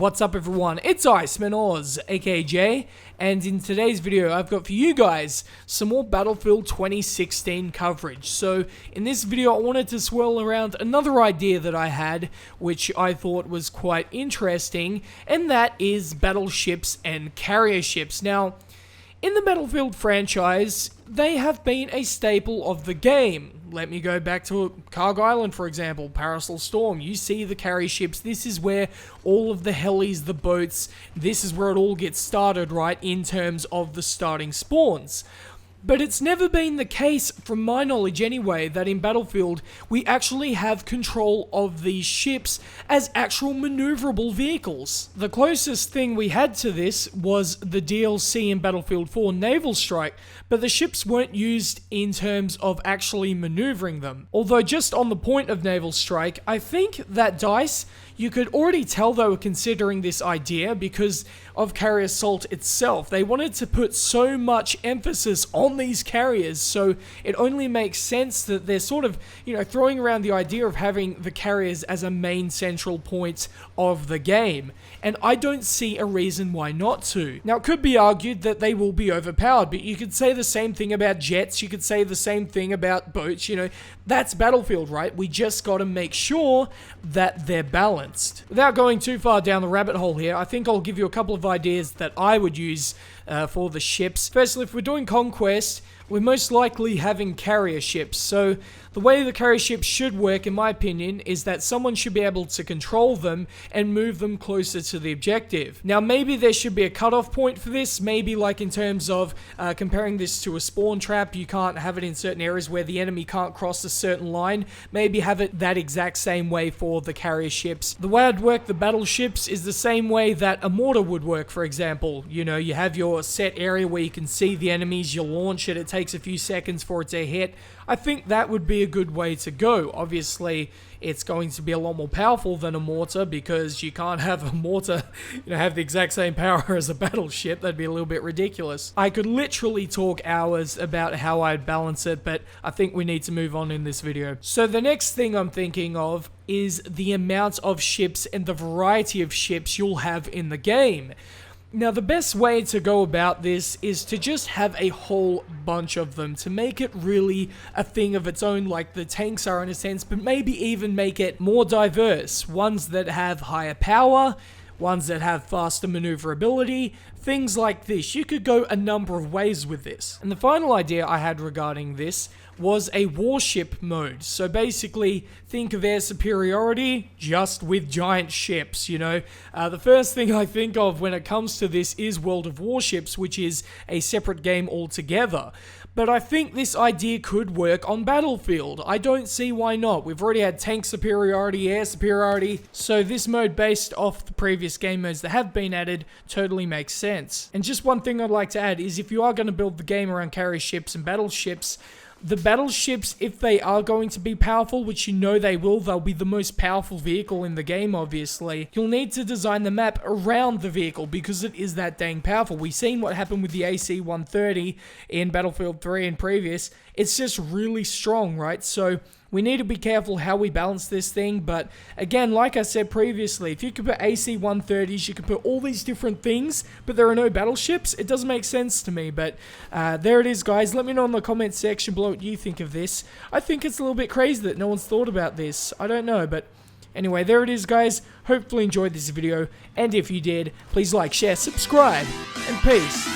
What's up everyone, it's Iceman Oz, aka Jay, and in today's video I've got for you guys some more Battlefield 2016 coverage. So in this video I wanted to swirl around another idea that I had, which I thought was quite interesting, and that is battleships and carrier ships. Now, in the Battlefield franchise, they have been a staple of the game. Let me go back to Cargo Island, for example, Parasol Storm. You see the carrier ships. This is where all of the helis, the boats, this is where it all gets started, right, in terms of the starting spawns. But it's never been the case, from my knowledge anyway, that in Battlefield we actually have control of these ships as actual maneuverable vehicles. The closest thing we had to this was the DLC in Battlefield 4 Naval Strike, but the ships weren't used in terms of actually maneuvering them. Although just on the point of Naval Strike, I think that DICE, you could already tell they were considering this idea because of Carrier Assault itself. They wanted to put so much emphasis on these carriers, so it only makes sense that they're sort of, throwing around the idea of having the carriers as a main central point of the game. And I don't see a reason why not to. Now, it could be argued that they will be overpowered, but you could say the same thing about jets, you could say the same thing about boats, that's Battlefield, right? We just gotta make sure that they're balanced. Without going too far down the rabbit hole here, I think I'll give you a couple of ideas that I would use for the ships. Firstly, if we're doing Conquest, we're most likely having carrier ships. So the way the carrier ships should work, in my opinion, is that someone should be able to control them and move them closer to the objective. Now, maybe there should be a cutoff point for this, maybe like in terms of comparing this to a spawn trap. You can't have it in certain areas where the enemy can't cross a certain line. Maybe have it that exact same way for the carrier ships. The way I'd work the battleships is the same way that a mortar would work, for example. You have your set area where you can see the enemies, you launch it, it takes a few seconds for it to hit. I think that would be a good way to go. Obviously, it's going to be a lot more powerful than a mortar because you can't have a mortar have the exact same power as a battleship. That'd be a little bit ridiculous. I could literally talk hours about how I'd balance it, but I think we need to move on in this video. So the next thing I'm thinking of is the amount of ships and the variety of ships you'll have in the game. Now, the best way to go about this is to just have a whole bunch of them, to make it really a thing of its own, like the tanks are in a sense, but maybe even make it more diverse. Ones that have higher power, ones that have faster maneuverability, things like this. You could go a number of ways with this. And the final idea I had regarding this was a warship mode. So basically, think of air superiority just with giant ships, The first thing I think of when it comes to this is World of Warships, which is a separate game altogether. But I think this idea could work on Battlefield. I don't see why not. We've already had tank superiority, air superiority, so this mode based off the previous game modes that have been added totally makes sense. And just one thing I'd like to add is if you are going to build the game around carrier ships and battleships, the battleships, if they are going to be powerful, which they will, they'll be the most powerful vehicle in the game, obviously. You'll need to design the map around the vehicle because it is that dang powerful. We've seen what happened with the AC-130 in Battlefield 3 and previous. It's just really strong, right? So we need to be careful how we balance this thing, but again, like I said previously, if you could put AC-130s, you could put all these different things, but there are no battleships, it doesn't make sense to me. But there it is, guys. Let me know in the comment section below what you think of this. I think it's a little bit crazy that no one's thought about this. I don't know, but anyway, there it is, guys. Hopefully enjoyed this video, and if you did, please like, share, subscribe, and peace.